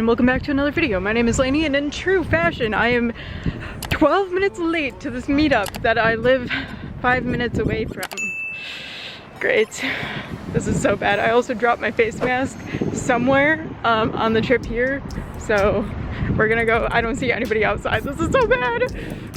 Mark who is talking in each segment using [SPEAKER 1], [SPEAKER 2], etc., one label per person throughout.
[SPEAKER 1] and welcome back to another video. My name is Lainey, and in true fashion, I am 12 minutes late to this meetup that I live 5 minutes away from. Great. This is so bad. I also dropped my face mask somewhere on the trip here, so we're gonna go. I don't see anybody outside. This is so bad.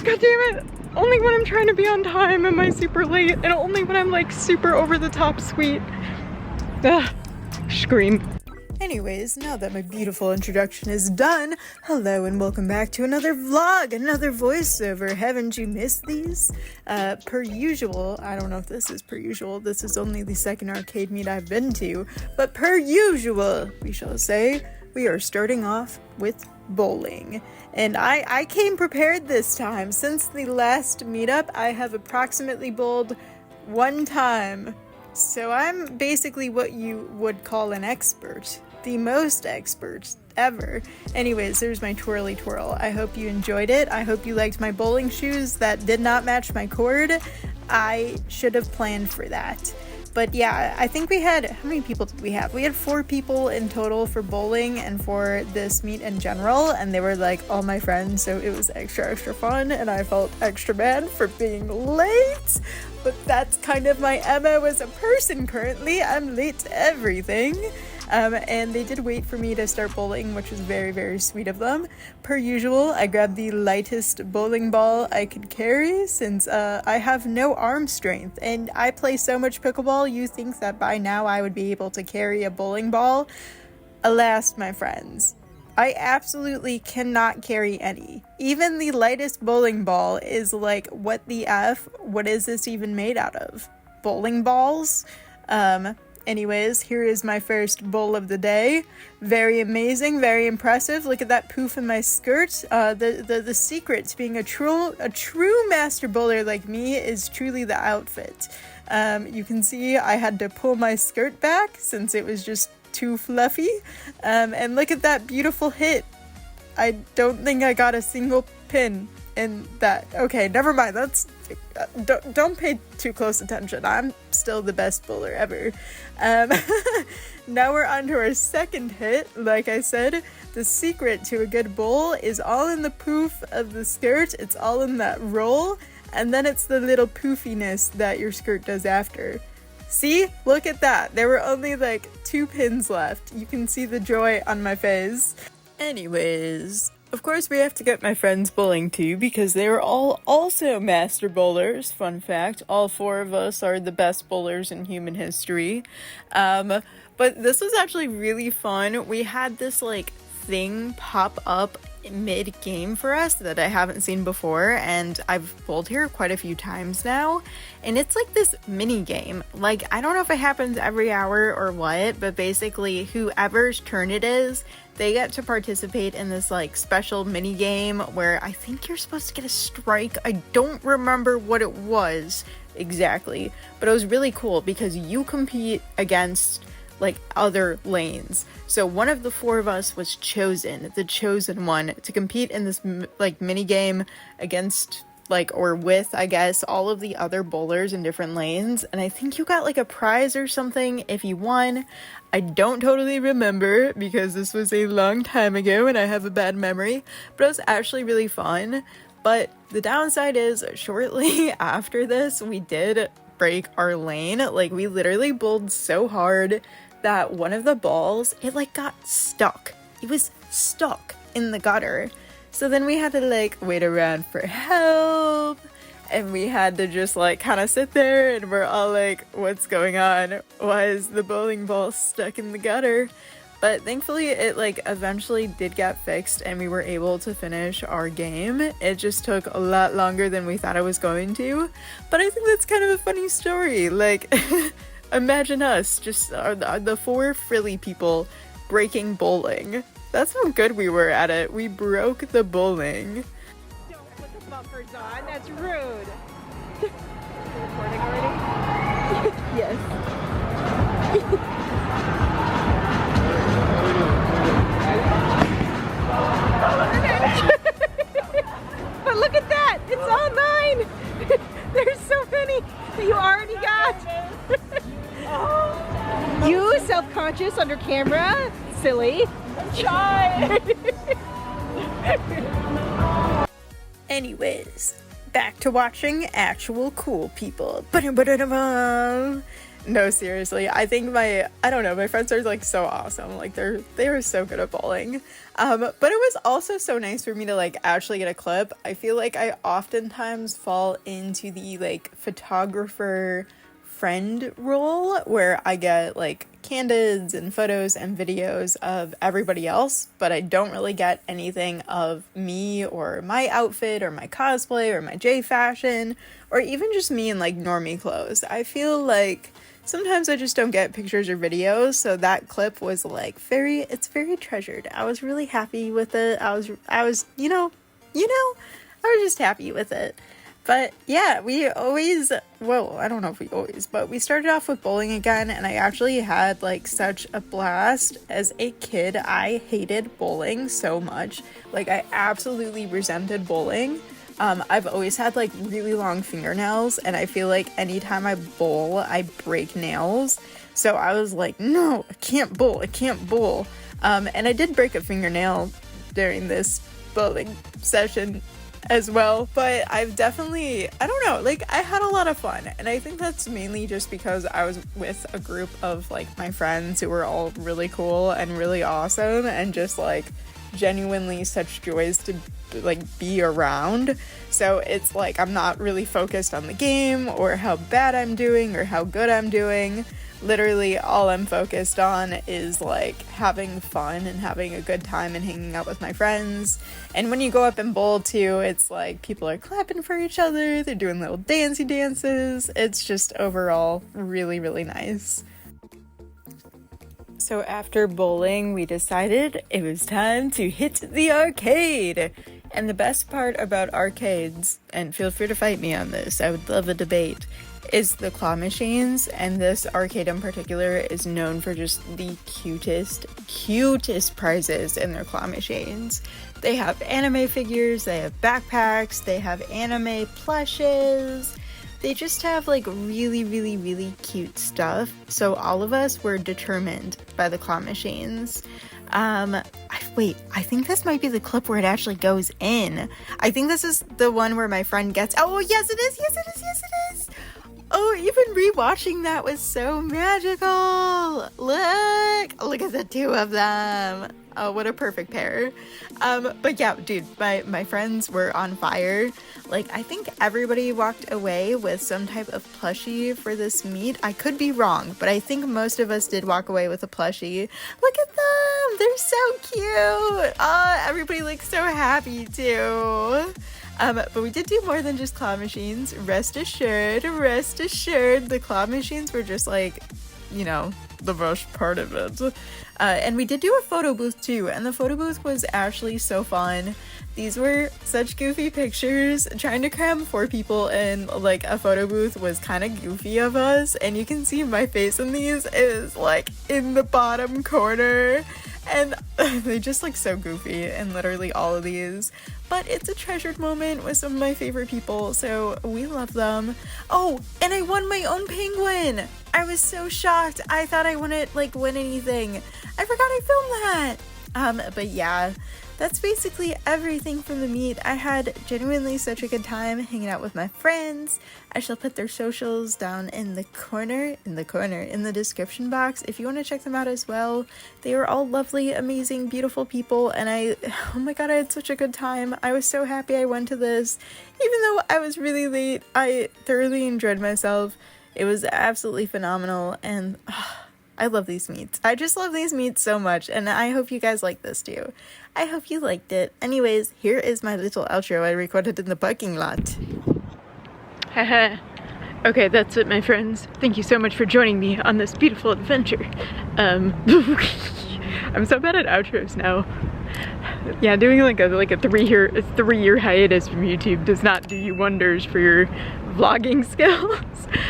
[SPEAKER 1] God damn it. Only when I'm trying to be on time am I super late, and only when I'm like super over the top sweet. Ugh. Scream. Anyways, now that my beautiful introduction is done, hello and welcome back to another vlog, another voiceover. Haven't you missed these? Per usual, I don't know if this is per usual, this is only the second arcade meet I've been to, but per usual, we shall say, we are starting off with bowling. And I came prepared this time. Since the last meetup, I have approximately bowled one time. So I'm basically what you would call an expert. The most expert ever. Anyways, there's my twirly twirl. I hope you enjoyed it. I hope you liked my bowling shoes that did not match my cord. I should have planned for that. But yeah, I think we had, how many people did we have? We had 4 people in total for bowling and for this meet in general, and they were like all my friends, so it was extra fun, and I felt extra bad for being late. But that's kind of my MO as a person currently. I'm late to everything. And they did wait for me to start bowling, which was very sweet of them. Per usual, I grabbed the lightest bowling ball I could carry since I have no arm strength. And I play so much pickleball, you think that by now I would be able to carry a bowling ball. Alas, my friends, I absolutely cannot carry any. Even the lightest bowling ball is like, what the F? What is this even made out of? Bowling balls? Anyways, here is my first bowl of the day. Very amazing, very impressive. Look at that poof in my skirt. The secret to being a true master bowler like me is truly the outfit. You can see I had to pull my skirt back since it was just too fluffy. And look at that beautiful hit. I don't think I got a single pin in that. Okay, never mind. That's don't pay too close attention. I'm still the best bowler ever. Now we're on to our second hit. Like I said, the secret to a good bowl is all in the poof of the skirt. It's all in that roll, and then it's the little poofiness that your skirt does after. See? Look at that. There were only like 2 pins left. You can see the joy on my face. Anyways, of course we have to get my friends bowling too, because they were all also master bowlers. Fun fact, all 4 of us are the best bowlers in human history. But this was actually really fun. We had this like thing pop up mid-game for us that I haven't seen before, and I've bowled here quite a few times now, and it's like this mini game. Like, I don't know if it happens every hour or what, but basically whoever's turn it is, they get to participate in this like special mini game where I think you're supposed to get a strike. I don't remember what it was exactly, but it was really cool because you compete against like other lanes. So one of the 4 of us was chosen, the chosen one, to compete in this like mini game against like, or with, I guess, all of the other bowlers in different lanes. And I think you got like a prize or something if you won. I don't totally remember because this was a long time ago and I have a bad memory, but it was actually really fun. But the downside is shortly after this, we did break our lane. Like, we literally bowled so hard that one of the balls, it like got stuck. It was stuck in the gutter. So then we had to like wait around for help, and we had to just like kind of sit there, and we're all like, what's going on? Why is the bowling ball stuck in the gutter? But thankfully it like eventually did get fixed and we were able to finish our game. It just took a lot longer than we thought it was going to, but I think that's kind of a funny story. Like, imagine us, just the 4 frilly people breaking bowling. That's how good we were at it. We broke the bowling.
[SPEAKER 2] Don't put the bumpers on, that's rude. Recording already?
[SPEAKER 1] Yes.
[SPEAKER 2] But look at that, it's all 9. There's so many that you already got. You self-conscious under camera, silly. I'm shy.
[SPEAKER 1] Anyways, back to watching actual cool people. No, seriously, I think I don't know, my friends are like so awesome. Like they were so good at bowling. But it was also so nice for me to like actually get a clip. I feel like I oftentimes fall into the like photographer friend role where I get like candids and photos and videos of everybody else, but I don't really get anything of me or my outfit or my cosplay or my J fashion or even just me in like normie clothes. I feel like sometimes I just don't get pictures or videos, so that clip was like it's very treasured. I was really happy with it. I was I was just happy with it. But yeah, we always, well, I don't know if we always, but we started off with bowling again, and I actually had like such a blast. As a kid, I hated bowling so much. Like I absolutely resented bowling. I've always had like really long fingernails, and I feel like anytime I bowl, I break nails. So I was like, no, I can't bowl. And I did break a fingernail during this bowling session as well, but I've definitely, I don't know, like I had a lot of fun, and I think that's mainly just because I was with a group of like my friends who were all really cool and really awesome and just like genuinely such joys to like be around. So it's like I'm not really focused on the game or how bad I'm doing or how good I'm doing. Literally all I'm focused on is like having fun and having a good time and hanging out with my friends. And when you go up and bowl too, it's like people are clapping for each other, they're doing little dancey dances. It's just overall really, really nice. So after bowling, we decided it was time to hit the arcade. And the best part about arcades, and feel free to fight me on this, I would love a debate, is the claw machines. And this arcade in particular is known for just the cutest prizes in their claw machines. They have anime figures, they have backpacks, they have anime plushes. They just have like really, really, really cute stuff. So all of us were determined by the claw machines. Wait, I think this might be the clip where it actually goes in. I think this is the one where my friend gets, oh yes it is. Oh, even rewatching that was so magical. Look at the two of them. Oh, what a perfect pair. But yeah, dude, my friends were on fire. Like, I think everybody walked away with some type of plushie for this meet. I could be wrong, but I think most of us did walk away with a plushie. Look at them! They're so cute! Everybody looks so happy too. But we did do more than just claw machines. Rest assured, the claw machines were just like, the best part of it. And we did do a photo booth too, and the photo booth was actually so fun. These were such goofy pictures. Trying to cram 4 people in like a photo booth was kind of goofy of us, and you can see my face in these is like in the bottom corner, and they just look so goofy in literally all of these. But it's a treasured moment with some of my favorite people, so we love them. Oh, and I won my own penguin! I was so shocked. I thought I wouldn't win anything. I forgot I filmed that! But yeah, that's basically everything from the meet. I had genuinely such a good time hanging out with my friends. I shall put their socials down in the description box if you want to check them out as well. They were all lovely, amazing, beautiful people, and oh my god, I had such a good time. I was so happy I went to this. Even though I was really late, I thoroughly enjoyed myself. It was absolutely phenomenal, and I love these meets. I just love these meets so much, and I hope you guys like this too. I hope you liked it. Anyways, here is my little outro I recorded in the parking lot. Haha. Okay, that's it, my friends. Thank you so much for joining me on this beautiful adventure. I'm so bad at outros now. Yeah, doing like a 3-year hiatus from YouTube does not do you wonders for your vlogging skills.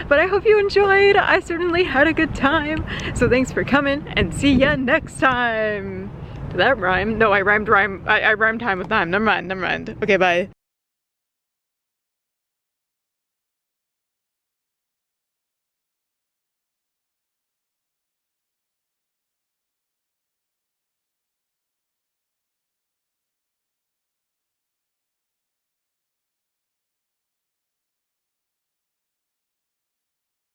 [SPEAKER 1] But I hope you enjoyed. I certainly had a good time. So thanks for coming, and see ya next time. Did that rhyme? No, I rhymed time with time. Never mind. Okay, bye.